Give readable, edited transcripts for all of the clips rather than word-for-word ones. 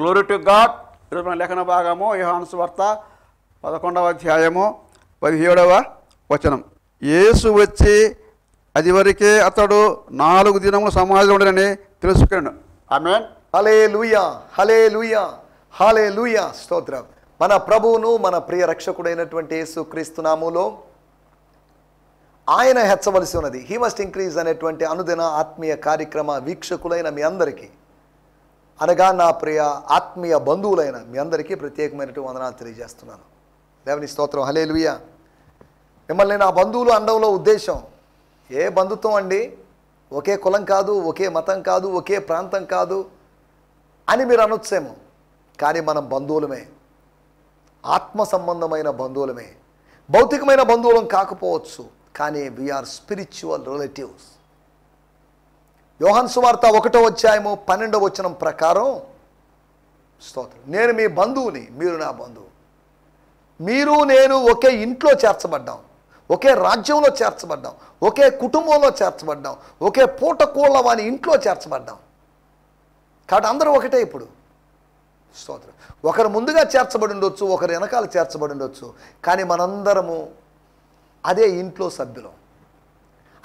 Glory to God. ఈరోజు మన లేఖన భాగము యోహాను సువార్త 11వ అధ్యాయము 17వ వచనం. యేసు వచ్చి అది వరకే అతడు 4 దినములు సమాధిలో ఉండడని తెలుసుకున్నాడు. ఆమేన్. హల్లెలూయా, హల్లెలూయా, హల్లెలూయా. స్తోత్రం. మన ప్రభువును మన ప్రియ రక్షకుడైనటువంటి యేసుక్రీస్తు నామములో ఆయన హెచ్చవలసి ఉన్నది. హీ మస్ట్ ఇంక్రీజ్ అనేటువంటి అనుదిన ఆత్మీయ కార్యక్రమ వీక్షకులైన మీ అందరికీ, అనగా నా ప్రియ ఆత్మీయ బంధువులైన మీ అందరికీ ప్రత్యేకమైనటువంటి వందనాలు తెలియజేస్తున్నాను. దేవుని స్తోత్రం. హల్లెలూయా. మిమ్మల్ని నా బంధువులు అనడంలో ఉద్దేశం ఏ బంధుత్వం అండి, ఒకే కులం కాదు, ఒకే మతం కాదు, ఒకే ప్రాంతం కాదు అని మీరు అనొచ్చేమో. కానీ మనం బంధువులమే, ఆత్మ సంబంధమైన బంధువులమే. భౌతికమైన బంధువులం కాకపోవచ్చు, కానీ వీఆర్ స్పిరిచువల్ రిలేటివ్స్. యోహాను సువార్త 1వ అధ్యాయము 12వ వచనం ప్రకారం, స్తోత్రం, నేను మీ బంధువుని, మీరు నా బంధువు. మీరు నేను ఒకే ఇంట్లో చేర్చబడ్డాం, ఒకే రాజ్యంలో చేర్చబడ్డాం, ఒకే కుటుంబంలో చేర్చబడ్డాం, ఒకే పూటకోళ్ళ వాని ఇంట్లో చేర్చబడ్డాం. కాబట్టి అందరూ ఒకటే. ఇప్పుడు స్తోత్రం, ఒకరు ముందుగా చేర్చబడి ఉండొచ్చు, ఒకరు వెనకాల చేర్చబడి ఉండొచ్చు, కానీ మనందరము అదే ఇంట్లో సభ్యులం.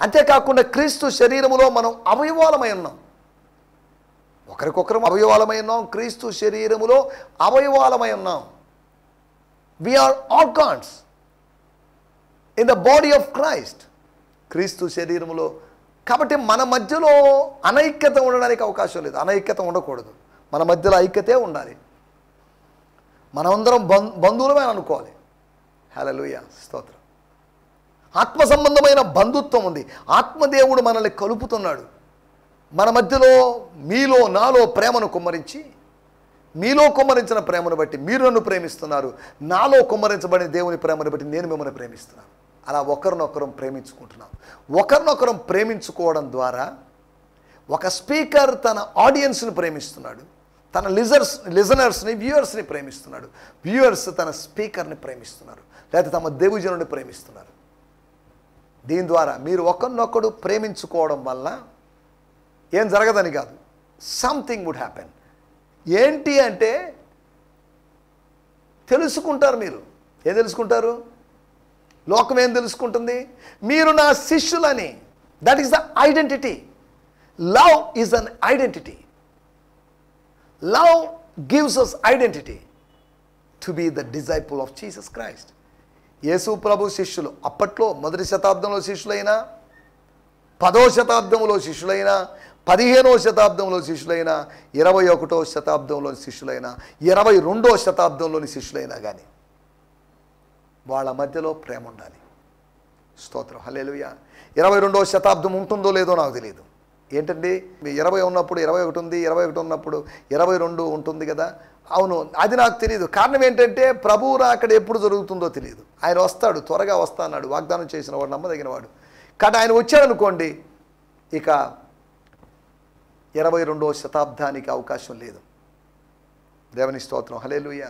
అంతేకాకుండా క్రీస్తు శరీరములో మనం అవయవాలమై ఉన్నాం. ఒకరికొకరు అవయవాలమై ఉన్నాం. క్రీస్తు శరీరములో అవయవాలమై ఉన్నాం. We are organs in the body of Christ, క్రీస్తు శరీరములో. కాబట్టి మన మధ్యలో అనైక్యత ఉండడానికి అవకాశం లేదు. అనైక్యత ఉండకూడదు. మన మధ్యలో ఐక్యతే ఉండాలి. మనమందరం బంధువులమే అనుకోవాలి. హల్లెలూయా, స్తోత్రం. ఆత్మ సంబంధమైన బంధుత్వం ఉంది. ఆత్మదేవుడు మనల్ని కలుపుతున్నాడు. మన మధ్యలో మీలో నాలో ప్రేమను కుమ్మరించి, మీలో కుమ్మరించిన ప్రేమను బట్టి మీరు నన్ను ప్రేమిస్తున్నారు, నాలో కుమ్మరించబడిన దేవుని ప్రేమను బట్టి నేను మిమ్మల్ని ప్రేమిస్తున్నాను. అలా ఒకరినొకరం ప్రేమించుకుంటున్నాం. ఒకరినొకరం ప్రేమించుకోవడం ద్వారా ఒక స్పీకర్ తన ఆడియన్స్ని ప్రేమిస్తున్నాడు, తన లిజనర్స్ని వ్యూవర్స్ని ప్రేమిస్తున్నాడు, వ్యూవర్స్ తన స్పీకర్ని ప్రేమిస్తున్నారు, లేకపోతే తమ దేవుజనుడిని ప్రేమిస్తున్నారు. దీని ద్వారా మీరు ఒకరినొకడు ప్రేమించుకోవడం వల్ల ఏం జరగదని కాదు, సంథింగ్ వుడ్ హ్యాపెన్. ఏంటి అంటే తెలుసుకుంటారు. మీరు ఏం తెలుసుకుంటారు? లోకం ఏం తెలుసుకుంటుంది? మీరు నా శిష్యులని. That is the identity. Love is an identity. Love gives us identity to be the disciple of Jesus Christ. యేసు ప్రభు శిష్యులు అప్పట్లో 1వ శతాబ్దంలో శిష్యులైనా, 10వ శతాబ్దంలో శిష్యులైనా, 15వ శతాబ్దంలో శిష్యులైనా, 21వ శతాబ్దంలో శిష్యులైనా, 22వ శతాబ్దంలోని శిష్యులైనా కానీ వాళ్ళ మధ్యలో ప్రేమ ఉండాలి. స్తోత్రం. హల్లెలూయా. 22వ శతాబ్దం ఉంటుందో లేదో నాకు తెలియదు. ఏంటండి, 20 ఉన్నప్పుడు 21 ఉంది, 21 ఉన్నప్పుడు 22 ఉంటుంది కదా. అవును, అది నాకు తెలియదు. కారణం ఏంటంటే ప్రభువు రాకడ ఎప్పుడు జరుగుతుందో తెలియదు. ఆయన వస్తాడు, త్వరగా వస్తా అన్నాడు, వాగ్దానం చేసిన వాడు, నమ్మదగిన వాడు. కానీ ఆయన వచ్చాడనుకోండి, ఇక 22వ శతాబ్దానికి అవకాశం లేదు. దేవుని స్తోత్రం. హల్లెలూయా.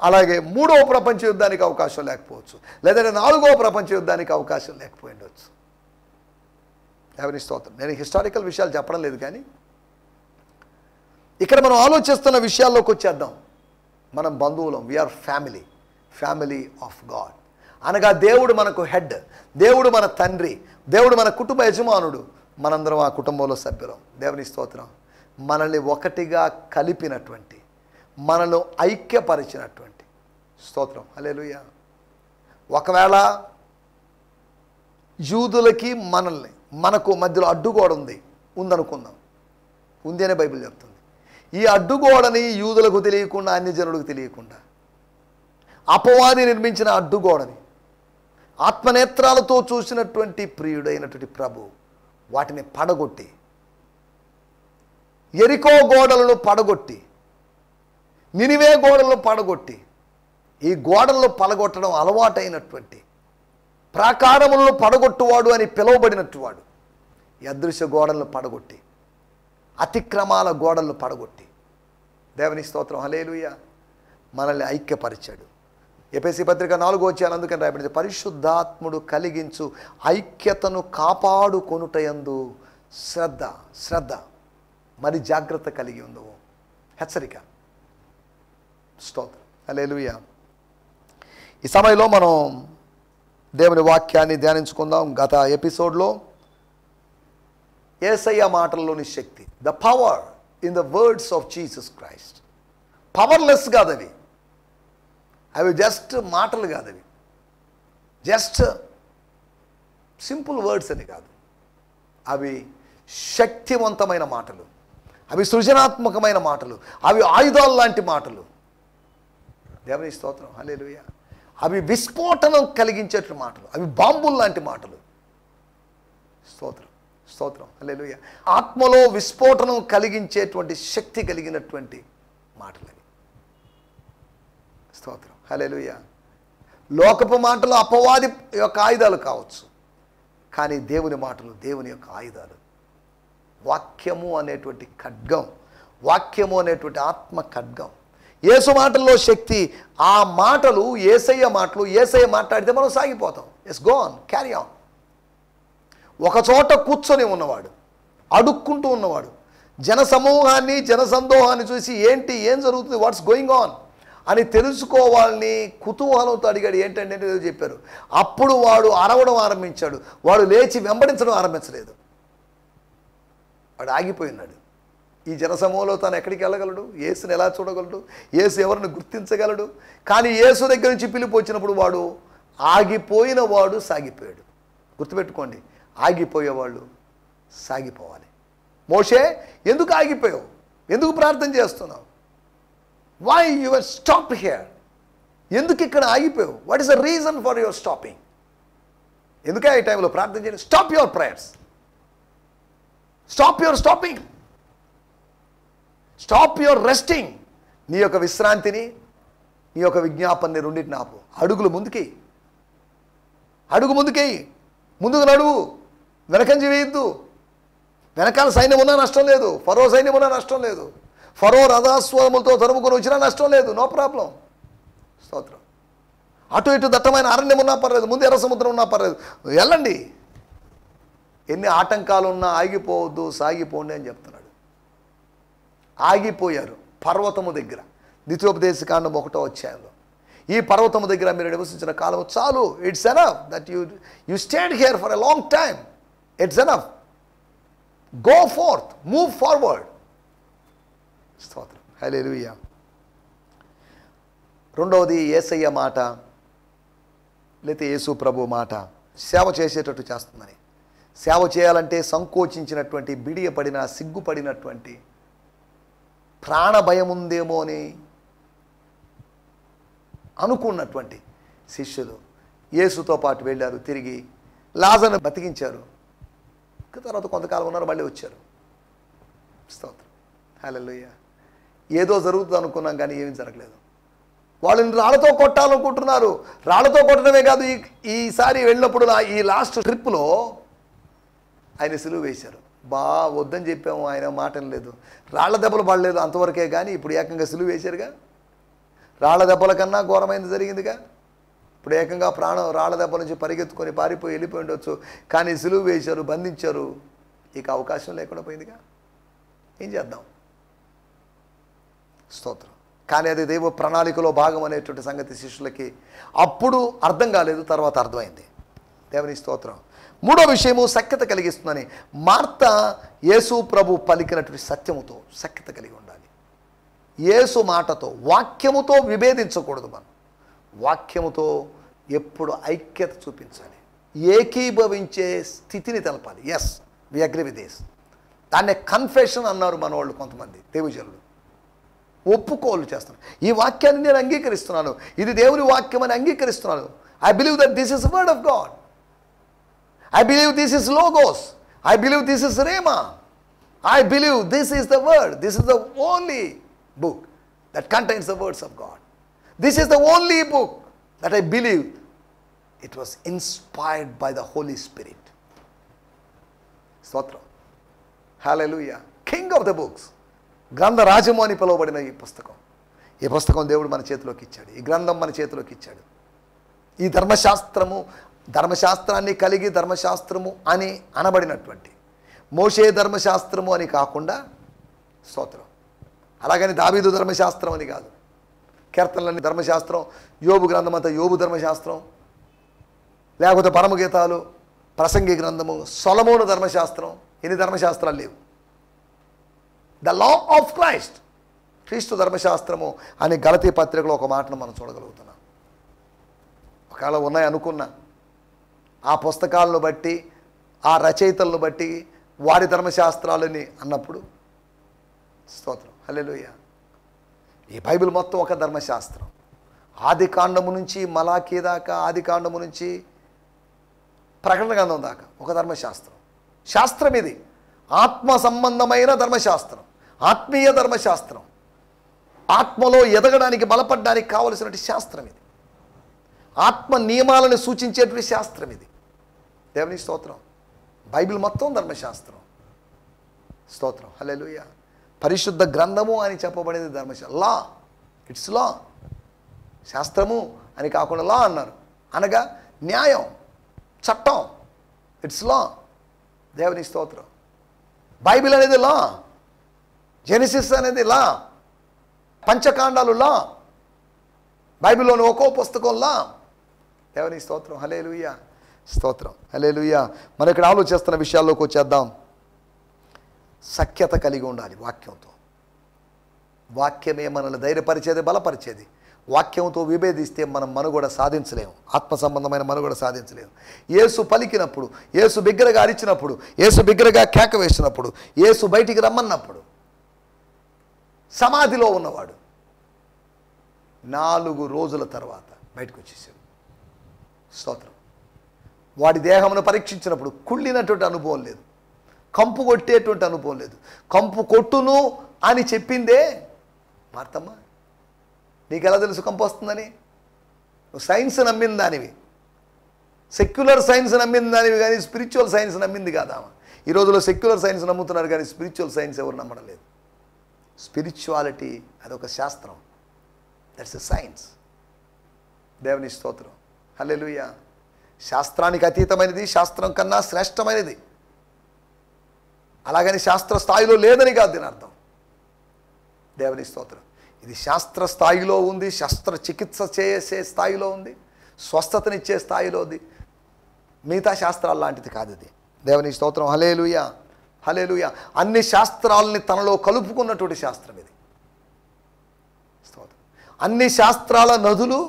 అలాగే 3వ ప్రపంచ యుద్ధానికి అవకాశం లేకపోవచ్చు, లేదంటే 4వ ప్రపంచ యుద్ధానికి అవకాశం లేకపోయి ఉండొచ్చు. దేవుని స్తోత్రం. నేను హిస్టారికల్ విషయాలు చెప్పడం లేదు, కానీ ఇక్కడ మనం ఆలోచిస్తున్న విషయాల్లోకి వచ్చేద్దాం. మనం బంధువులం. We are family, family of God. అనగా దేవుడు మనకు హెడ్, దేవుడు మన తండ్రి, దేవుడు మన కుటుంబ యజమానుడు, మనందరం ఆ కుటుంబంలో సభ్యులం. దేవుని స్తోత్రం. మనల్ని ఒకటిగా కలిపినటువంటి, మనల్ని ఐక్యపరిచినటువంటి, స్తోత్రం. హల్లెలూయా. ఒకవేళ యూదులకి మనకు మధ్యలో అడ్డుగోడ ఉందనుకుందాం. ఉంది అనే బైబిల్ చెప్తుంది. ఈ అడ్డుగోడని యూదులకు తెలియకుండా, అన్యజనులకు తెలియకుండా, అపవాది నిర్మించిన అడ్డుగోడని ఆత్మనేత్రాలతో చూసినటువంటి ప్రియుడైనటువంటి ప్రభు వాటిని పడగొట్టి, యెరికో గోడలను పడగొట్టి, నినివే గోడలను పడగొట్టి, ఈ గోడలను పడగొట్టడం అలవాటైనటువంటి, ప్రాకారములను పడగొట్టువాడు అని పిలువబడినట్టువాడు, ఈ అదృశ్య గోడలను పడగొట్టి, అతిక్రమాల గోడలను పడగొట్టి, దేవుని స్తోత్రం. హల్లెలూయా, మనల్ని ఐక్యపరిచాడు. ఎఫెసీ పత్రిక 4వ అధ్యాయం అందుకని రాయబడింది, పరిశుద్ధాత్ముడు కలిగించు ఐక్యతను కాపాడుకొనుటయందు శ్రద్ధ మరి జాగ్రత్త కలిగి ఉందవు. హెచ్చరిక. స్తోత్రం. హల్లెలూయా. ఈ సమయంలో మనం దేవుని వాక్యాన్ని ధ్యానించుకుందాం. గత ఎపిసోడ్లో యేసయ్య మాటల్లోని శక్తి, the power in the words of Jesus Christ. Powerless కాదవి, అవి జస్ట్ మాటలు కాదవి, జస్ట్ సింపుల్ వర్డ్స్ అని కాదు, అవి శక్తివంతమైన మాటలు, అవి సృజనాత్మకమైన మాటలు, అవి ఆయుధాలు లాంటి మాటలు. దేవుని స్తోత్రం. హల్లెలూయా. అవి విస్ఫోటనం కలిగించేటువంటి మాటలు, అవి బాంబులు లాంటి మాటలు. స్తోత్రం, స్తోత్రం. హల్లెలూయా. ఆత్మలో విస్ఫోటనం కలిగించేటువంటి శక్తి కలిగినటువంటి మాటలు అవి. స్తోత్రం. హల్లెలూయా. లోకపు మాటలు అపవాది యొక్క ఆయుధాలు కావచ్చు, కానీ దేవుని మాటలు దేవుని యొక్క ఆయుధాలు. వాక్యము అనేటువంటి ఖడ్గం, వాక్యము అనేటువంటి ఆత్మ ఖడ్గం. యేసు మాటల్లో శక్తి. ఆ మాటలు యేసయ్య మాటలు. యేసయ్య మాట్లాడితే మనం సాగిపోతాం. Yes, go on, carry on. ఒక చోట కూర్చొని ఉన్నవాడు, అడుక్కుంటూ ఉన్నవాడు, జనసమూహాన్ని జనసందోహాన్ని చూసి ఏం జరుగుతుంది, వాట్స్ గోయింగ్ ఆన్ అని తెలుసుకోవాలని కుతూహలంతో అడిగాడు. ఏంటంటే ఏదో చెప్పారు. అప్పుడు వాడు అరవడం ఆరంభించాడు. వాడు లేచి వెంబడించడం ఆరంభించలేదు. వాడు ఆగిపోయినాడు. ఈ జనసమూహంలో తాను ఎక్కడికి వెళ్ళగలడు? యేసుని ఎలా చూడగలడు? యేసు ఎవరిని గుర్తించగలడు? కానీ యేసు దగ్గర నుంచి పిలుపు వచ్చినప్పుడు వాడు ఆగిపోయిన వాడు సాగిపోయాడు. గుర్తుపెట్టుకోండి, ఆగిపోయేవాళ్ళు సాగిపోవాలి. మోషే, ఎందుకు ఆగిపోయావు? ఎందుకు ప్రార్థన చేస్తున్నావు? Why you are stopped here? ఎందుకు ఇక్కడ ఆగిపోయావు? What is the reason for your stopping? ఎందుకే ఈ టైంలో ప్రార్థన చేయండి. Stop your prayers, stop your stopping, stop your resting. నీ యొక్క విశ్రాంతిని, నీ యొక్క విజ్ఞాపనని రెండింటిని ఆపు. అడుగులు ముందుకి, అడుగు ముందుకేయి, ముందుకు నడువు, వెనకంజి వేయద్దు. వెనకాల సైన్యం ఉన్నా నష్టం లేదు, ఫరో సైన్యం ఉన్నా నష్టం లేదు, ఫరో రథాస్వాములతో తరుముకొని వచ్చినా నష్టం లేదు, నో ప్రాబ్లం. స్తోత్రం. అటు ఇటు దట్టమైన అరణ్యం ఉన్నా పర్లేదు, ముందు ఎర్ర సముద్రం ఉన్నా పర్లేదు, వెళ్ళండి. ఎన్ని ఆటంకాలు ఉన్నా ఆగిపోవద్దు, సాగిపోండి అని చెప్తున్నాడు. ఆగిపోయారు పర్వతము దగ్గర. ద్వితీయోపదేశకాండం 1వ అధ్యాయంలో, ఈ పర్వతము దగ్గర మీరు నివసించిన కాలం చాలు. It's enough that you stayed here for a long time. It's enough. Go forth, move forward. స్తోత్రం. హల్లెలూయా. రెండవది యేసయ్య మాట, లేకపోతే యేసు ప్రభు మాట సేవ చేసేటట్టు చేస్తుందని. సేవ చేయాలంటే సంకోచించినటువంటి, బిడియపడిన, సిగ్గుపడినటువంటి, ప్రాణభయం ఉందేమో అని అనుకున్నటువంటి శిష్యులు యేసుతో పాటు వెళ్ళారు. తిరిగి లాజరును బతికించారు. తర్వాత కొంతకాలం ఉన్నారు, మళ్ళీ వచ్చారు. స్తోత్రం. హల్లెలూయా. ఏదో జరుగుతుంది అనుకున్నాం, కానీ ఏమీ జరగలేదు. వాళ్ళని రాళ్లతో కొట్టాలనుకుంటున్నారు. రాళ్లతో కొట్టడమే కాదు, ఈసారి వెళ్ళినప్పుడు ఈ లాస్ట్ ట్రిప్లో ఆయన సిలువ వేశారు. వద్దని చెప్పాము, ఆయన మాట లేదు. రాళ్ల దెబ్బలు పడలేదు అంతవరకే, కానీ ఇప్పుడు ఏకంగా సిలువ వేశారుగా. రాళ్ల దెబ్బల కన్నా ఘోరమైనది జరిగిందిగా. ఇప్పుడు ఏకంగా ప్రాణం రాళ్ల దెబ్బల నుంచి పరిగెత్తుకొని పారిపోయి వెళ్ళిపోయి ఉండొచ్చు, కానీ సిలువ వేశారు, బంధించారు. ఇక అవకాశం లేకుండా పోయిందిగా. ఏం చేద్దాం? స్తోత్రం. కానీ అది దైవ ప్రణాళికలో భాగం అనేటువంటి సంగతి శిష్యులకి అప్పుడు అర్థం కాలేదు, తర్వాత అర్థమైంది. దేవుని స్తోత్రం. మూడో విషయము సఖ్యత కలిగిస్తుందని. మార్త యేసు ప్రభు పలికినటువంటి సత్యముతో సఖ్యత కలిగి ఉండాలి. యేసు మాటతో, వాక్యముతో విభేదించకూడదు. మనం వాక్యముతో ఎప్పుడు ఐక్యత చూపించాలి, ఏకీభవించే స్థితిని తెలపాలి. Yes, we agree with this. దాన్నే కన్ఫెషన్ అన్నారు మన వాళ్ళు, కొంతమంది దేవజనులు. ఒప్పుకోలు చేస్తాను, ఈ వాక్యాన్ని నేను అంగీకరిస్తున్నాను, ఇది దేవుని వాక్యం అని అంగీకరిస్తున్నాను. I believe that this is word of God. I believe this is Logos. I believe this is Rhema. I believe this is the word. This is the only book that contains the words of God. This is the only book that I believe it was inspired by the Holy Spirit. స్తోత్రం. Hallelujah. King of the books. గ్రంథ రాజము అని పిలువబడిన ఈ పుస్తకం దేవుడు మన చేతిలోకి ఇచ్చాడు. ఈ గ్రంథం మన చేతిలోకి ఇచ్చాడు. ఈ ధర్మశాస్త్రాన్ని కలిగి ధర్మశాస్త్రము అని అనబడినటువంటి మోషే ధర్మశాస్త్రము అని కాకుండా, స్తోత్రం, అలాగని దావీదు ధర్మశాస్త్రం అని కాదు, కీర్తనలన్నీ ధర్మశాస్త్రం, యోబు గ్రంథం అంతా యోబు ధర్మశాస్త్రం, లేకపోతే పరమగీతాలు, ప్రసంగి గ్రంథము, సొలొమోను ధర్మశాస్త్రం. ఎన్ని ధర్మశాస్త్రాలు లేవు. ద లా ఆఫ్ క్రైస్ట్, క్రీస్తు ధర్మశాస్త్రము అని గలతీ పత్రికలో ఒక మాటను మనం చూడగలుగుతున్నాం. ఒకవేళ ఉన్నాయి అనుకున్నా, ఆ పుస్తకాలను బట్టి, ఆ రచయితలను బట్టి వారి ధర్మశాస్త్రాలని అన్నప్పుడు స్తోత్రం, హల్లెలూయా. ఈ బైబిల్ మొత్తం ఒక ధర్మశాస్త్రం. ఆది కాండము నుంచి మలాకీ దాకా, ఆది కాండము నుంచి ప్రకటన గ్రంథం దాకా ఒక ధర్మశాస్త్రం. శాస్త్రం ఇది ఆత్మ సంబంధమైన ధర్మశాస్త్రం, ఆత్మీయ ధర్మశాస్త్రం. ఆత్మలో ఎదగడానికి, బలపడడానికి కావలసినటువంటి శాస్త్రం ఇది. ఆత్మ నియమాలను సూచించేటువంటి శాస్త్రం ఇది. దేవుని స్తోత్రం. బైబిల్ మొత్తం ధర్మశాస్త్రం. స్తోత్రం, హల్లెలూయా. పరిశుద్ధ గ్రంథము అని చెప్పబడేది ధర్మశాస్త్రం. లా, ఇట్స్ లా. శాస్త్రము అని కాకుండా లా అన్నారు, అనగా న్యాయం, చట్టం. ఇట్స్ లా. దేవుని స్తోత్రం. బైబిల్ అనేది లా, జెనసిస్ అనేది లా, పంచకాండాలు లా, బైబిల్లోని ఒక్కో పుస్తకం లా. దేవుని స్తోత్రం, హల్లెలూయా. స్తోత్రం, హల్లెలూయా. మనం ఇక్కడ ఆలోచిస్తున్న విషయాల్లోకి వచ్చేద్దాం. సఖ్యత కలిగి ఉండాలి వాక్యంతో. వాక్యమే మనల్ని ధైర్యపరిచేది, బలపరిచేది. వాక్యంతో విభేదిస్తే మనం మనుగడ సాధించలేము, ఆత్మ సంబంధమైన మనుగడ సాధించలేము. యేసు పలికినప్పుడు, యేసు బిగ్గరగా అరిచినప్పుడు, యేసు బిగ్గరగా కేక వేసినప్పుడు, యేసు బయటికి రమ్మన్నప్పుడు, సమాధిలో ఉన్నవాడు 4 రోజుల తర్వాత బయటకు వచ్చేసాడు. స్తోత్రం. వాడి దేహమును పరీక్షించినప్పుడు కుళ్ళినటువంటి అనుభవం లేదు, కంపు కొట్టేటువంటి అనుభవం లేదు. కంపు కొట్టును అని చెప్పిందే మార్తమ్మ. నీకు ఎలా తెలుసు కంపు వస్తుందని? నువ్వు సైన్స్ నమ్మిన దానివి, సెక్యులర్ సైన్స్ నమ్మిన దానివి, కానీ స్పిరిచువల్ సైన్స్ నమ్మింది కాదామా. ఈ రోజులో సెక్యులర్ సైన్స్ నమ్ముతున్నారు కానీ స్పిరిచువల్ సైన్స్ ఎవరు నమ్మడం లేదు. స్పిరిచువాలిటీ అదొక శాస్త్రం, దట్స్ ఎ సైన్స్. దేవుని స్తోత్రం, హల్లెలూయా. శాస్త్రానికి అతీతమైనది, శాస్త్రం కన్నా శ్రేష్టమైనది. అలాగని శాస్త్ర స్థాయిలో లేదని కాదు దీని అర్థం. దేవుని స్తోత్రం. ఇది శాస్త్ర స్థాయిలో ఉంది, శాస్త్ర చికిత్స చేసే స్థాయిలో ఉంది, స్వస్థతనిచ్చే స్థాయిలో ఉంది. మిగతా శాస్త్రాలు లాంటిది కాదు ఇది. దేవుని స్తోత్రం, హల్లెలూయా, హల్లెలూయా. అన్ని శాస్త్రాలని తనలో కలుపుకున్నటువంటి శాస్త్రం ఇది. స్తోత్రం. అన్ని శాస్త్రాల నదులు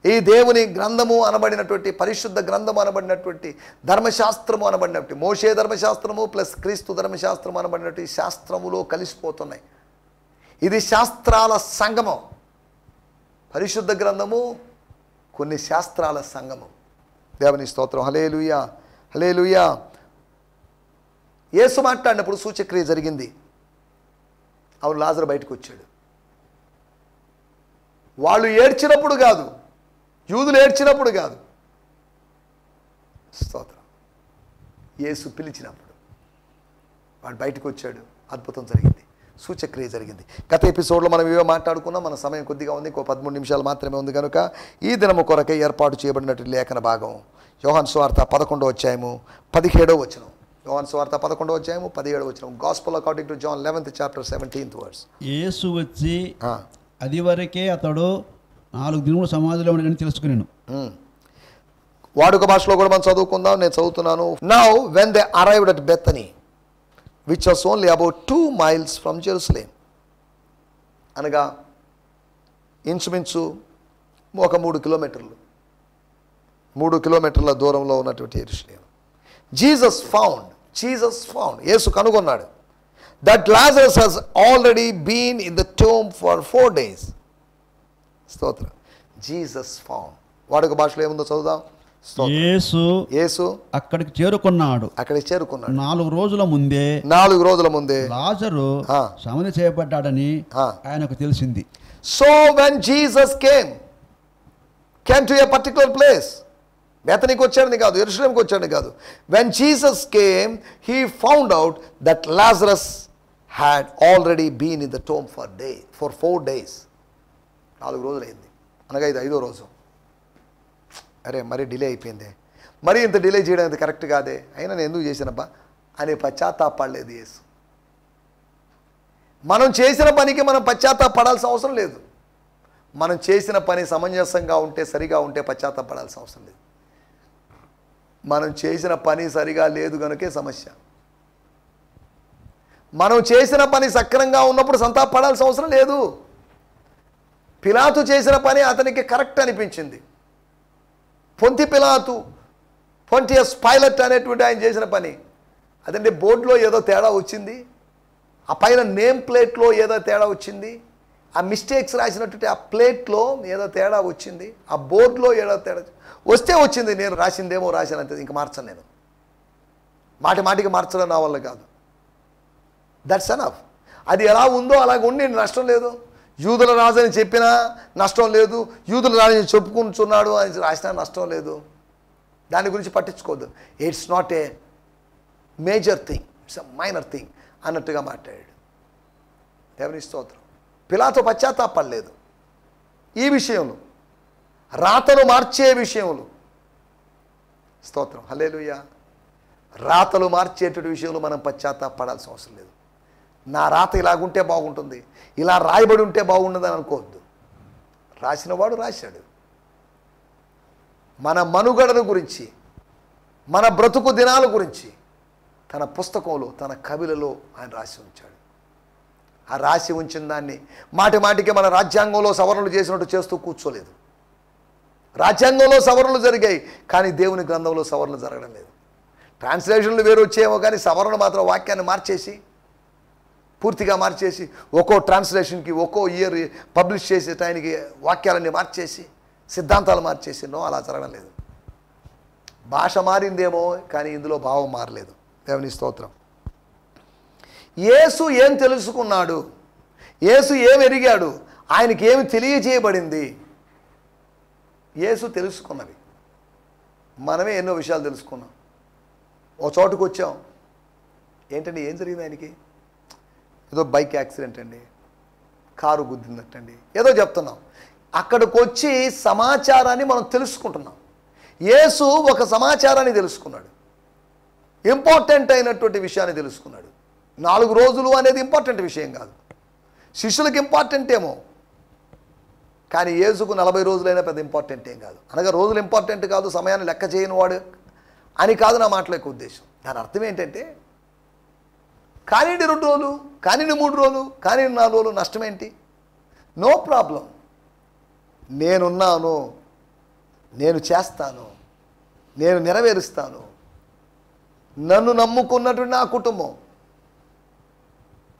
ఈ దేవుని గ్రంథము అనబడినటువంటి, పరిశుద్ధ గ్రంథము అనబడినటువంటి, ధర్మశాస్త్రము అనబడినటువంటి, మోషే ధర్మశాస్త్రము ప్లస్ క్రీస్తు ధర్మశాస్త్రము అనబడినటువంటి శాస్త్రములో కలిసిపోతున్నాయి. ఇది శాస్త్రాల సంగమం. పరిశుద్ధ గ్రంథము కొన్ని శాస్త్రాల సంగమం. దేవుని స్తోత్రం, హల్లెలూయా, హల్లెలూయా. యేసు మాట్లాడినప్పుడు సూచక్రియ జరిగింది. అవును, లాజరు బయటకు వచ్చాడు. వాళ్ళు ఏడ్చినప్పుడు కాదు, యూదులు ఏడ్చినప్పుడు కాదు, స్తోత్రం, యేసు పిలిచినప్పుడు వాడు బయటకు వచ్చాడు. అద్భుతం జరిగింది, సూచక్రియ జరిగింది. గత ఎపిసోడ్లో మనం ఇవే మాట్లాడుకున్నాం. మన సమయం కొద్దిగా ఉంది, ఇంకో 13 నిమిషాలు మాత్రమే ఉంది కనుక ఈ దినము కొరకై ఏర్పాటు చేయబడినటువంటి లేఖన భాగం యోహాను సువార్త 11వ అధ్యాయము 17వ వచనం. యోహాను సువార్త 11వ అధ్యాయము 17వ వచనం. Gospel according to John 11th chapter 17th verse. యేసు వచ్చి అది వరకే అతడు 4 దినములు సమాధిలో ఉండని తెలుసుకున్నాను. వాడుక భాషలో కూడా మనం చదువుకుందాం. నేను చదువుతున్నాను. Now when they arrived at బెతనీ which was only about 2 miles from Jerusalem. అనగా ఇంచుమించు ఒక 3 కిలోమీటర్లు, 3 కిలోమీటర్ల దూరంలో ఉన్నటువంటి యెరూషలేము. జీసస్ ఫౌండ్, యేసు కనుగొన్నాడు, that Lazarus has already been in the tomb for 4 days. స్తోత్రం. Jesus found. వాడుక భాషలో ఏముందో చదువుదాం. యేసు అక్కడికి చేరుకున్నాడు. 4 రోజుల ముందే లాజరు సమాధి చేయబడ్డాడని ఆయనకు తెలిసింది. So when Jesus came to a particular place, బెతనీకి వచ్చాడని కాదు, యెరూషలేంకి వచ్చాడని కాదు. When Jesus came he found out that Lazarus had already been in the tomb for 4 days. 4 రోజులు అయింది, అనగా ఇది 5వ రోజు. అరే మరీ డిలే అయిపోయింది, మరీ ఇంత డిలే చేయడం అది కరెక్ట్ కాదే, అయినా నేను ఎందుకు చేసినబ్బా అనే పశ్చాత్తాపడలేదు యేసు. మనం చేసిన పనికి మనం పశ్చాత్తాపడాల్సిన అవసరం లేదు. మనం చేసిన పని సమంజసంగా ఉంటే, సరిగా ఉంటే పశ్చాత్తాపడాల్సిన అవసరం లేదు. మనం చేసిన పని సరిగా లేదు కనుకే సమస్య. మనం చేసిన పని సక్రమంగా ఉన్నప్పుడు సంతాపడాల్సిన అవసరం లేదు. పిలాతు చేసిన పని అతనికి కరెక్ట్ అనిపించింది. పొంతి పిలాతు, పొంటియస్ పైలట్ అనేటువంటి ఆయన చేసిన పని అదంటే బోర్డులో ఏదో తేడా వచ్చింది, ఆ పైన నేమ్ ప్లేట్లో ఏదో తేడా వచ్చింది, ఆ మిస్టేక్స్ రాసినట్టు ఆ ప్లేట్లో ఏదో తేడా వచ్చింది, ఆ బోర్డులో ఏదో తేడా వస్తే వచ్చింది. నేను రాసిందేమో రాసినంతే, ఇంక మార్చను నేను. మాటికి మార్చడం నా వల్ల కాదు. That's enough. అది ఎలా ఉందో అలాగ ఉండి నష్టం లేదు. యూదుల రాజు అని చెప్పినా నష్టం లేదు, యూదుల రాజు అని చెప్పుకుంటున్నాడు అని రాసినా నష్టం లేదు. దాని గురించి పట్టించుకోవద్దు. It's not a major thing, it's a minor thing అన్నట్టుగా మాట్లాడాడు. దేవుని స్తోత్రం. పిలాతు పశ్చాత్తాపడలేదు ఈ విషయంలో, రాతను మార్చే విషయంలో. స్తోత్రం, హల్లెలూయా. రాతలు మార్చేటువంటి విషయంలో మనం పశ్చాత్తాపడాల్సిన అవసరం లేదు. నా రాత ఇలాగుంటే బాగుంటుంది, ఇలా రాయబడి ఉంటే బాగుండదని అనుకోవద్దు. రాసినవాడు రాశాడు. మన మనుగడను గురించి, మన బ్రతుకు దినాల గురించి తన పుస్తకంలో, తన కవిలలో ఆయన రాసి ఉంచాడు. ఆ రాసి ఉంచిన దాన్ని మాటికి మన రాజ్యాంగంలో సవరణలు చేసినట్టు చేస్తూ కూర్చోలేదు. రాజ్యాంగంలో సవరణలు జరిగాయి, కానీ దేవుని గ్రంథంలో సవరణలు జరగడం లేదు. ట్రాన్స్లేషన్లు వేరు వచ్చేమో కానీ సవరణ మాత్రం వాక్యాన్ని మార్చేసి, పూర్తిగా మార్చేసి, ఒక్కో ట్రాన్స్లేషన్కి ఒక్కో ఇయర్ పబ్లిష్ చేసే టైంకి వాక్యాలన్నీ మార్చేసి, సిద్ధాంతాలు మార్చేసి, నో, అలా జరగడం లేదు. భాష మారిందేమో కానీ ఇందులో భావం మారలేదు. దేవుని స్తోత్రం. యేసు ఏం తెలుసుకున్నాడు, యేసు ఏం ఎరిగాడు, ఆయనకి ఏమి తెలియజేయబడింది. యేసు తెలుసుకున్నది, మనమే ఎన్నో విషయాలు తెలుసుకున్నాం. ఓ చోటుకు వచ్చాం, ఏంటండి ఏం జరిగింది ఆయనకి? ఏదో బైక్ యాక్సిడెంట్ అండి, కారు గుద్దిందటండి, ఏదో చెప్తున్నాం. అక్కడికి వచ్చి సమాచారాన్ని మనం తెలుసుకుంటున్నాం. యేసు ఒక సమాచారాన్ని తెలుసుకున్నాడు, ఇంపార్టెంట్ అయినటువంటి విషయాన్ని తెలుసుకున్నాడు. 4 రోజులు అనేది ఇంపార్టెంట్ విషయం కాదు, శిష్యులకు ఇంపార్టెంట్ ఏమో, కానీ యేసుకు 40 రోజులైనా పెద్ద ఇంపార్టెంట్ ఏం కాదు. అనగా రోజులు ఇంపార్టెంట్ కాదు, సమయాన్ని లెక్క చేయని వాడు అని కాదు నా మాటల యొక్క ఉద్దేశం. దాని అర్థం ఏంటంటే, కానివ్వండి 2 రోజులు, కానివ్వండి 3 రోజులు, కానివ్వండి 4 రోజులు, నష్టమేంటి? No problem. నేనున్నాను, నేను చేస్తాను, నేను నెరవేరుస్తాను. నన్ను నమ్ముకున్నటువంటి నా కుటుంబం,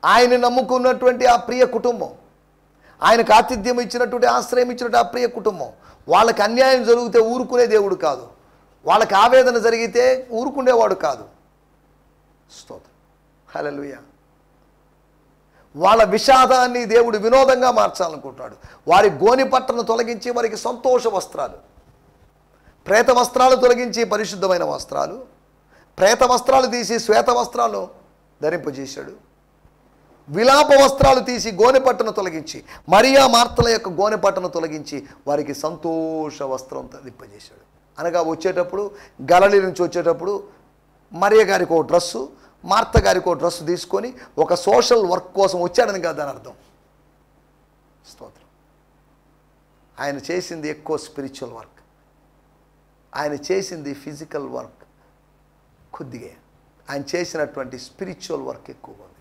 ఆయన నమ్ముకున్నటువంటి ఆ ప్రియ కుటుంబం, ఆయనకు ఆతిథ్యం ఇచ్చినటువంటి, ఆశ్రయం ఇచ్చినటువంటి ఆ ప్రియ కుటుంబం, వాళ్ళకి అన్యాయం జరిగితే ఊరుకునే దేవుడు కాదు, వాళ్ళకి ఆవేదన జరిగితే ఊరుకునేవాడు కాదు. స్తోత్రం, హల్లెలూయా. వాళ్ళ విషాదాన్ని దేవుడు వినోదంగా మార్చాలనుకుంటున్నాడు. వారి గోని పట్టను తొలగించి వారికి సంతోష వస్త్రాలు, ప్రేత వస్త్రాలు తొలగించి పరిశుద్ధమైన వస్త్రాలు, ప్రేత వస్త్రాలు తీసి శ్వేత వస్త్రాలు ధరింపజేశాడు. విలాప వస్త్రాలు తీసి గోనెపట్టను తొలగించి, మరియా మార్తల యొక్క గోనెపట్టను తొలగించి వారికి సంతోష వస్త్రం ధరింపజేశాడు. అనగా వచ్చేటప్పుడు, గలిలయ నుంచి వచ్చేటప్పుడు మరియ గారికి ఒక డ్రస్సు, మార్త గారికి ఒక డ్రస్సు తీసుకొని ఒక సోషల్ వర్క్ కోసం వచ్చాడని కాదు దాని అర్థం. స్తోత్రం. ఆయన చేసింది ఎక్కువ స్పిరిచువల్ వర్క్, ఆయన చేసింది ఫిజికల్ వర్క్ కొద్దిగా, ఆయన చేసినటువంటి స్పిరిచువల్ వర్క్ ఎక్కువగా ఉంది.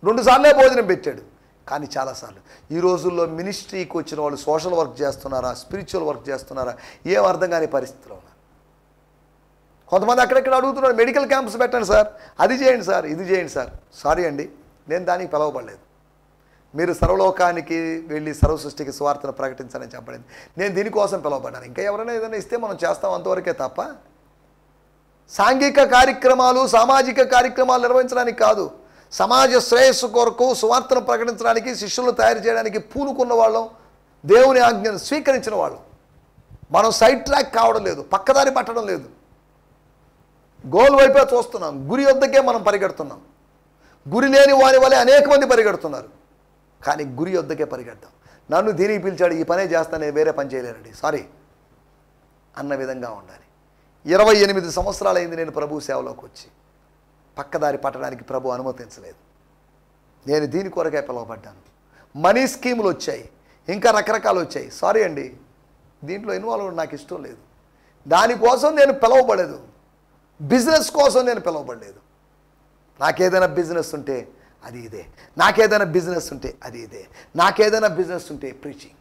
2 సార్లే భోజనం పెట్టాడు, కానీ చాలాసార్లు. ఈ రోజుల్లో మినిస్ట్రీకి వచ్చిన వాళ్ళు సోషల్ వర్క్ చేస్తున్నారా, స్పిరిచువల్ వర్క్ చేస్తున్నారా, ఏం అర్థం కాని పరిస్థితిలో ఉన్నారు. కొంతమంది అక్కడెక్కడ అడుగుతున్నారు, మెడికల్ క్యాంప్స్ పెట్టండి సార్, అది చేయండి సార్, ఇది చేయండి సార్. సారీ అండి, నేను దానికి పిలవబడలేదు. మీరు సర్వలోకానికి వెళ్ళి సర్వ సృష్టికి సువార్తను ప్రకటించాలని చెప్పబడింది. నేను దీనికోసం పిలవబడ్డాను. ఇంకా ఎవరైనా ఏదైనా ఇస్తే మనం చేస్తాం, అంతవరకే తప్ప సాంఘిక కార్యక్రమాలు, సామాజిక కార్యక్రమాలు నిర్వహించడానికి కాదు, సమాజ శ్రేయస్సు కొరకు సువార్తను ప్రకటించడానికి, శిష్యులను తయారు చేయడానికి పూనుకున్న వాళ్ళం, దేవుని ఆజ్ఞను స్వీకరించిన వాళ్ళం. మనం సైడ్ ట్రాక్ కావడం లేదు, పక్కదారి పట్టడం లేదు, గోల్ వైపే చూస్తున్నాం, గురి వద్దకే మనం పరిగెడుతున్నాం. గురి లేని వారి వలె అనేక మంది పరిగెడుతున్నారు, కానీ గురి వద్దకే పరిగెడతాం. నన్ను దీనికి పిలిచాడు, ఈ పనే చేస్తానే, వేరే పని చేయలేనండి, సారీ అన్న విధంగా ఉండాలి. 28 సంవత్సరాలైంది నేను ప్రభు సేవలోకి వచ్చి, పక్కదారి పట్టడానికి ప్రభు అనుమతించలేదు. నేను దీని కొరకే పిలువబడ్డాను. మనీ స్కీములు వచ్చాయి, ఇంకా రకరకాలు వచ్చాయి. సారీ అండి, దీంట్లో ఇన్వాల్వ్ అవ్వడం నాకు ఇష్టం లేదు. దానికోసం నేను పిలవబడలేదు, బిజినెస్ కోసం నేను పిలవబడలేదు. నాకేదైనా బిజినెస్ ఉంటే అది ఇదే, నాకేదైనా బిజినెస్ ఉంటే అది ఇదే, నాకేదైనా బిజినెస్ ఉంటే ప్రీచింగ్.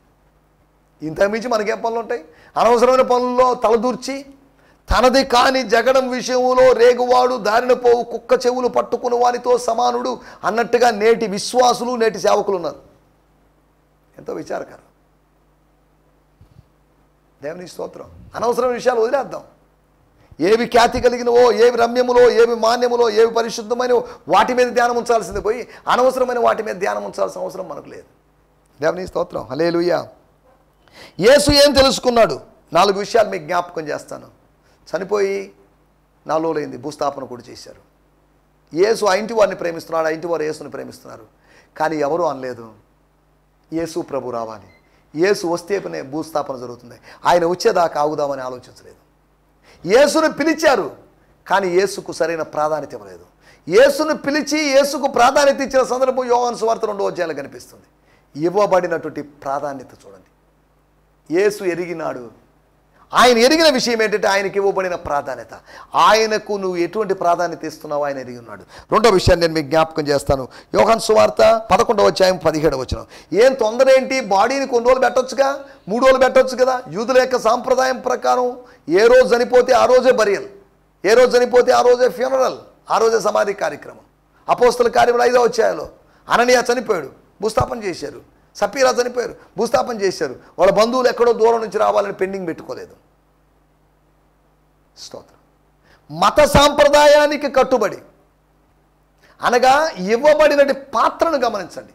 ఇంతకుమించి మనకేం పనులు ఉంటాయి? అనవసరమైన పనుల్లో తలదూర్చి తనది కాని జగడం విషయంలో రేగువాడు దారిన పోవు కుక్క చెవులు పట్టుకుని వానితో సమానుడు అన్నట్టుగా నేటి విశ్వాసులు, నేటి సేవకులు ఉన్నారు. ఎంతో విచారకరం. దేవుని స్తోత్రం. అనవసరమైన విషయాలు వదిలేద్దాం. ఏవి ఖ్యాతి కలిగినవో, ఏవి రమ్యములో, ఏవి మాన్యములో, ఏవి పరిశుద్ధమైనవో వాటి మీద ధ్యానం ఉంచాల్సింది పోయి అనవసరమైన వాటి మీద ధ్యానం ఉంచాల్సిన అవసరం మనకు లేదు. దేవుని స్తోత్రం. హల్లెలూయా. యేసు ఏం తెలుసుకున్నాడు? 4 విషయాలు మీకు జ్ఞాపకం చేస్తాను. చనిపోయి 4 రోజులైంది, భూస్థాపన కూడా చేశారు. యేసు ఆ ఇంటి వారిని ప్రేమిస్తున్నాడు, ఆ ఇంటి వారు యేసుని ప్రేమిస్తున్నారు. కానీ ఎవరూ అనలేదు యేసు ప్రభు రావాలి, యేసు వస్తేనే భూస్థాపన జరుగుతుంది, ఆయన వచ్చేదాకా ఆగుదామని ఆలోచించలేదు. యేసును పిలిచారు, కానీ యేసుకు సరైన ప్రాధాన్యత ఇవ్వలేదు. యేసును పిలిచి యేసుకు ప్రాధాన్యత ఇచ్చిన సందర్భం యోహాను సువార్త 2వ అధ్యాయంలో కనిపిస్తుంది. ఇవ్వబడినటువంటి ప్రాధాన్యత చూడండి. యేసు ఎరిగినాడు. ఆయన ఎరిగిన విషయం ఏంటంటే ఆయనకి ఇవ్వబడిన ప్రాధాన్యత. ఆయనకు నువ్వు ఎటువంటి ప్రాధాన్యత ఇస్తున్నావు ఆయన ఎరిగి ఉన్నాడు. 2వ విషయాన్ని నేను మీకు జ్ఞాపకం చేస్తాను. యోహాను సువార్త 11వ అధ్యాయం 17వ వచనం. ఏం తొందర ఏంటి? బాడీని కొన్ని రోజులు పెట్టొచ్చుగా, 3 రోజులు పెట్టొచ్చు కదా. యూదుల యొక్క సాంప్రదాయం ప్రకారం ఏ రోజు చనిపోతే ఆ రోజే బరియల్, ఏ రోజు చనిపోతే ఆ రోజే ఫ్యూనరల్, ఆ రోజే సమాధి కార్యక్రమం. అపోస్తల కార్యములు 5వ అధ్యాయంలో అననీయ చనిపోయాడు, భూస్థాపన చేశారు. సపీరా చనిపోయారు, భూస్థాపన చేశారు. వాళ్ళ బంధువులు ఎక్కడో దూరం నుంచి రావాలని పెండింగ్ పెట్టుకోలేదు. స్తోత్రం. మత సాంప్రదాయానికి కట్టుబడి అనగా ఇవ్వబడినటి పాత్రను గమనించండి.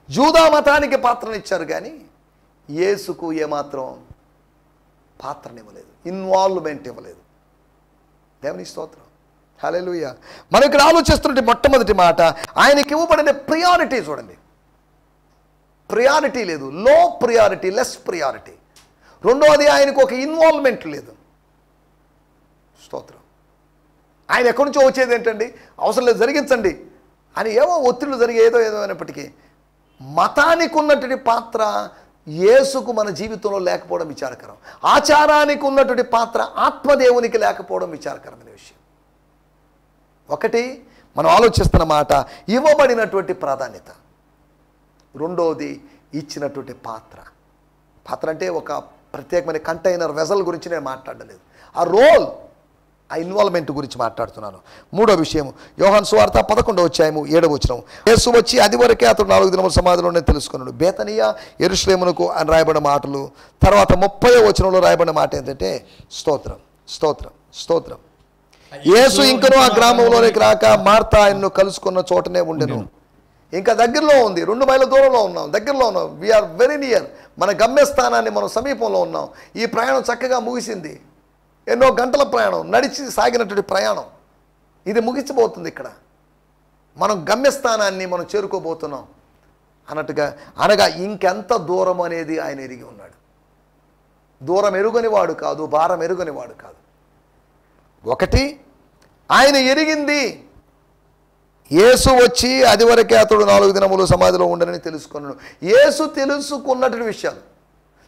జూదా మతానికి పాత్రను ఇచ్చారు, కానీ యేసుకు ఏమాత్రం పాత్రనివ్వలేదు, ఇన్వాల్వ్మెంట్ ఇవ్వలేదు. దేవుని స్తోత్రం. హల్లెలూయా. మనం ఇక్కడ ఆలోచిస్తున్నట్టు మొట్టమొదటి మాట, ఆయనకి ఇవ్వబడిన ప్రియారిటీ చూడండి. ప్రియారిటీ లేదు, లో ప్రియారిటీ, లెస్ ప్రియారిటీ. రెండవది ఆయనకు ఒక ఇన్వాల్వ్మెంట్ లేదు. స్తోత్రం. ఆయన ఎక్కడి నుంచో వచ్చేది ఏంటండి, అవసరం లేదు జరిగించండి అని ఏవో ఒత్తిళ్లు జరిగే ఏదో అయినప్పటికీ మతానికి ఉన్నటువంటి పాత్ర యేసుకు మన జీవితంలో లేకపోవడం విచారకరం. ఆచారానికి ఉన్నటువంటి పాత్ర ఆత్మదేవునికి లేకపోవడం విచారకరమైన విషయం. ఒకటి మనం ఆలోచిస్తున్న మాట ఇవ్వబడినటువంటి ప్రాధాన్యత, రెండవది ఇచ్చినటువంటి పాత్ర. పాత్ర అంటే ఒక ప్రత్యేకమైన కంటైనర్ వెజల్ గురించి నేను మాట్లాడలేదు, ఆ రోల్, ఆ ఇన్వాల్వ్మెంట్ గురించి మాట్లాడుతున్నాను. 3వ విషయం యోహాను సువార్త 11వ అధ్యాయం 7వ వచనం. యేసు వచ్చి అది వరకే అతడు 4 దినముల సమాధిలోనే తెలుసుకున్నాడు. బేతనియా యెరూషలేమునకు అని రాయబడిన మాటలు. తర్వాత 30వ వచనంలో రాయబడిన మాట ఏంటంటే స్తోత్రం, స్తోత్రం, స్తోత్రం. యేసు ఇంకనూ ఆ గ్రామంలోనికి రాక మార్తా ఆయన్ను కలుసుకున్న చోటనే ఉండెను. ఇంకా దగ్గరలో ఉంది, 2 మైళ్ళ దూరంలో ఉన్నాం, దగ్గరలో ఉన్నాం. We are very near. మన గమ్యస్థానాన్ని మనం సమీపంలో ఉన్నాం. ఈ ప్రయాణం చక్కగా ముగిసింది. ఎన్నో గంటల ప్రయాణం, నడిచి సాగినటువంటి ప్రయాణం ఇది ముగిసిపోతుంది. ఇక్కడ మనం గమ్యస్థానాన్ని మనం చేరుకోబోతున్నాం అన్నట్టుగా, అనగా ఇంకెంత దూరం అనేది ఆయన ఎరిగి ఉన్నాడు. దూరం ఎరుగని వాడు కాదు, భారం ఎరుగని వాడు కాదు. ఒకటి ఆయన ఎరిగింది, యేసు వచ్చి అది వరకే అతడు 4 దినములు సమాధిలో ఉండనని తెలుసుకున్నాడు. యేసు తెలుసుకున్నటువంటి విషయాలు,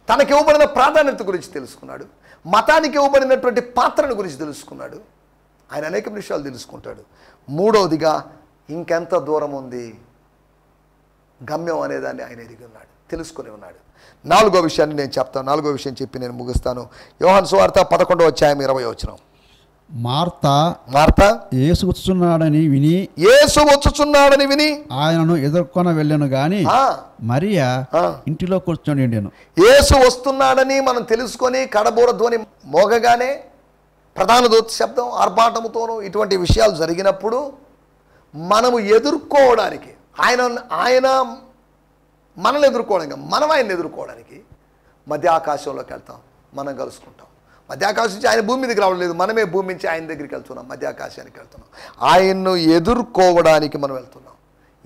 తనకి ఇవ్వబడిన ప్రాధాన్యత గురించి తెలుసుకున్నాడు, మతానికి ఇవ్వబడినటువంటి పాత్రను గురించి తెలుసుకున్నాడు. ఆయన అనేక విషయాలు తెలుసుకుంటాడు. మూడవదిగా ఇంకెంత దూరం ఉంది గమ్యం అనేదాన్ని ఆయన ఎరిగి ఉన్నాడు, తెలుసుకుని ఉన్నాడు. 4వ విషయాన్ని నేను చెప్తాను. 4వ విషయం చెప్పి నేను ముగిస్తాను. యోహాను సువార్త 11వ అధ్యాయం 20వ వచనం. మార్తా యేసు వచ్చుచున్నాడని విని ఆయనను ఎదుర్కొన వెళ్ళాను గాని మరియా ఇంటిలో కూర్చొని ఉండెను. యేసు వస్తున్నాడని మనం తెలుసుకొని కడబూర ధ్వని మోగగానే ప్రధాన దూత శబ్దం ఆర్భాటముతోనూ ఇటువంటి విషయాలు జరిగినప్పుడు మనము ఎదుర్కోవడానికి ఆయన మనల్ని ఎదుర్కోవడానికి, మనం ఆయన్ని ఎదుర్కోవడానికి మధ్య ఆకాశంలోకి వెళ్తాం, మనం కలుసుకుంటాం. మధ్యాకాశం నుంచి ఆయన భూమి మీదకి రావడం లేదు, మనమే భూమి నుంచి ఆయన దగ్గరికి వెళ్తున్నాం, మధ్యాకాశానికి వెళ్తున్నాం. ఆయన్ను ఎదుర్కోవడానికి మనం వెళ్తున్నాం.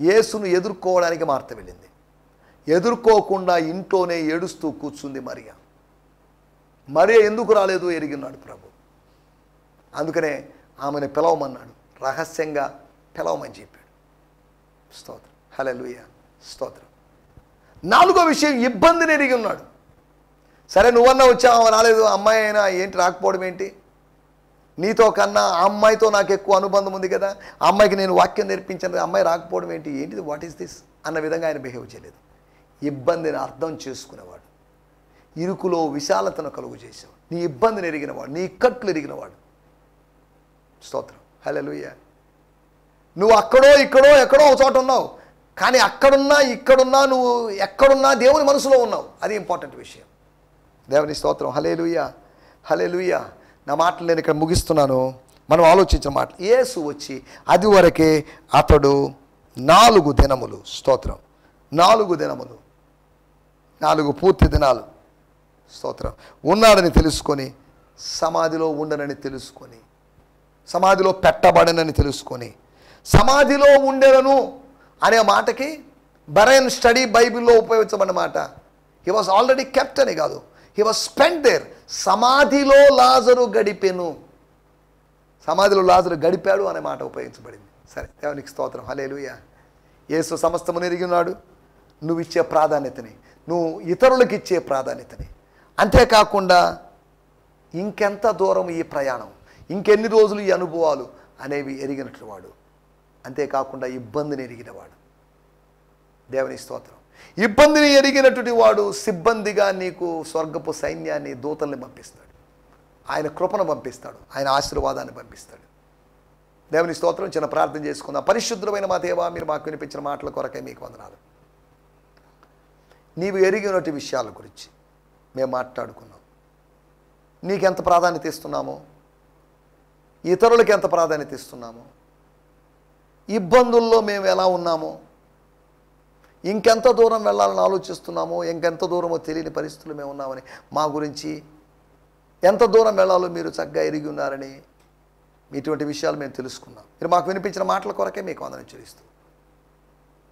యేసును ఎదుర్కోవడానికి మార్త వెళ్ళింది. ఎదుర్కోకుండా ఇంట్లోనే ఏడుస్తూ కూర్చుంది మరియా. ఎందుకు రాలేదు ఎరిగినాడు ప్రభు. అందుకనే ఆమెను పిలవమన్నాడు, రహస్యంగా పిలవమని చెప్పాడు. స్తోత్రం. హల్లెలూయా. స్తోత్రం. నాలుగో విషయం, ఇబ్బందిని ఎరిగి ఉన్నాడు. సరే నువ్వన్నా వచ్చావు, రాలేదు, అమ్మాయి అయినా ఏంటి రాకపోవడం ఏంటి, నీతో కన్నా ఆ అమ్మాయితో నాకు ఎక్కువ అనుబంధం ఉంది కదా, ఆ అమ్మాయికి నేను వాక్యం నేర్పించాను, అమ్మాయి రాకపోవడం ఏంటి, ఏంటిది, వాట్ ఈస్ దిస్ అన్న విధంగా ఆయన బిహేవ్ చేయలేదు. ఇబ్బందిని అర్థం చేసుకునేవాడు, ఇరుకులో విశాలతను కలుగు చేసేవాడు, నీ ఇబ్బందిని ఎరిగినవాడు, నీ ఇక్కట్లు ఎరిగినవాడు. స్తోత్రం, హల్లెలూయా. నువ్వు అక్కడో ఇక్కడో ఎక్కడో ఒక చోట ఉన్నావు, కానీ అక్కడున్నా ఇక్కడున్నా నువ్వు ఎక్కడున్నా దేవుని మనసులో ఉన్నావు. అది ఇంపార్టెంట్ విషయం. దేవుని స్తోత్రం, హల్లెలూయా, హల్లెలూయా. నా మాటలు నేను ఇక్కడ ముగిస్తున్నాను. మనం ఆలోచించిన మాట, యేసు వచ్చి అది వరకే అతడు 4 దినములు, స్తోత్రం, 4 దినములు, 4 పూర్తి దినాలు, స్తోత్రం, ఉన్నాడని తెలుసుకొని, సమాధిలో ఉండనని తెలుసుకొని, సమాధిలో పెట్టబడనని తెలుసుకొని, సమాధిలో ఉండెనను అనే మాటకి బరైన్ స్టడీ బైబిల్లో ఉపయోగించబడిన మాట. హీ వాజ్ ఆల్రెడీ కెప్ట్ అని కాదు, హీ వాజ్ స్పెండ్ దేర్. సమాధిలో లాజరు గడిపెను, సమాధిలో లాజరు గడిపాడు అనే మాట ఉపయోగించబడింది. సరే, దేవునికి స్తోత్రం, హల్లెలూయా. యేసు సమస్తమును ఎరిగి ఉన్నాడు. నువ్వు ఇచ్చే ప్రాధాన్యతని, నువ్వు ఇతరులకు ఇచ్చే ప్రాధాన్యతని, అంతేకాకుండా ఇంకెంత దూరం ఈ ప్రయాణం, ఇంకెన్ని రోజులు ఈ అనుభవాలు అనేవి ఎరిగినట్లు వాడు, అంతేకాకుండా ఇబ్బందిని ఎరిగినవాడు. దేవుని స్తోత్రం. ఇబ్బందిని ఎరిగినటువంటి వాడు సిబ్బందిగా నీకు స్వర్గపు సైన్యాన్ని, దూతల్ని పంపిస్తాడు, ఆయన కృపను పంపిస్తాడు, ఆయన ఆశీర్వాదాన్ని పంపిస్తాడు. దేవుని స్తోత్రం. చిన్న ప్రార్థన చేసుకుందాం. పరిశుద్ధమైన మా దేవా, మీరు మాకు వినిపించిన మాటల కొరకే మీకు వందనాలు. నీవు ఎరిగినటువంటి విషయాల గురించి మేము మాట్లాడుకున్నాం. నీకెంత ప్రాధాన్యత ఇస్తున్నామో, ఇతరులకు ఎంత ప్రాధాన్యత ఇస్తున్నామో, ఇబ్బందుల్లో మేము ఎలా ఉన్నామో, ఇంకెంత దూరం వెళ్ళాలని ఆలోచిస్తున్నామో, ఇంకెంత దూరమో తెలియని పరిస్థితులు మేము ఉన్నామని, మా గురించి ఎంత దూరం వెళ్ళాలో మీరు చక్కగా ఎరిగి ఉన్నారని, ఇటువంటి విషయాలు మేము తెలుసుకున్నాం. మీరు మాకు వినిపించిన మాటల కొరకే మీకు వందనం చెల్లిస్తూ,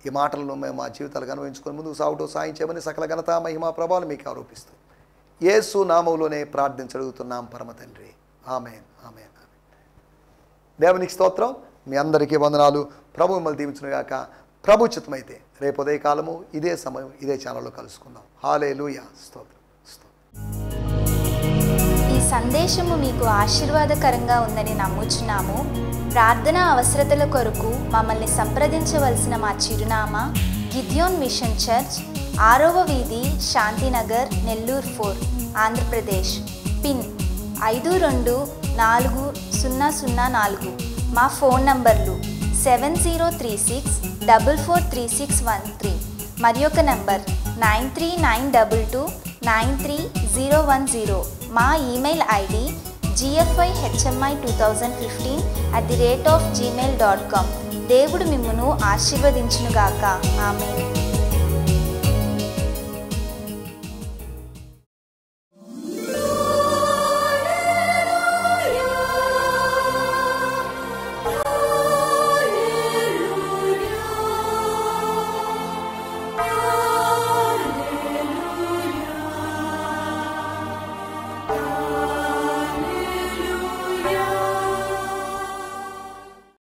ఈ మాటలను మేము మా జీవితాలు అనుభవించుకొని ముందుకు సాగుతూ సాయం చేయమని సకల ఘనత, మహిమా, ప్రభావాలు మీకు ఆరోపిస్తూ యేసు నామములోనే ప్రార్థించగలుగుతున్నాం పరమ తండ్రి. ఆమేన్, ఆమేన్, ఆమేన్. దేవునికి స్తోత్రం. మీ అందరికీ వందనాలు. ప్రభు మిమ్మల్ని దీవించునుగాక. ప్రభు చిత్తమైతే రేపు ఉదయకాలము ఇదే సమయం ఇదే ఛానల్లో కలుసుకుందాం. హల్లెలూయా. స్తోత్రం. ఈ సందేశము మీకు ఆశీర్వాదకరంగా ఉందని నమ్ముచున్నాము. ప్రార్థనా అవసరతల కొరకు మమ్మల్ని సంప్రదించవలసిన మా చిరునామా గిద్యోన్ మిషన్ చర్చ్, 6వ వీధి, శాంతినగర్, నెల్లూరు 4, ఆంధ్రప్రదేశ్. పిన్ 524004. మా ఫోన్ నంబర్లు 7036443613 మరి ఒక నంబర్ 9392293010. మా ఈమెయిల్ ఐడి gfihmi2015@gmail.com. దేవుడు మిమ్మును ఆశీర్వదించునుగాక. ఆమేన్.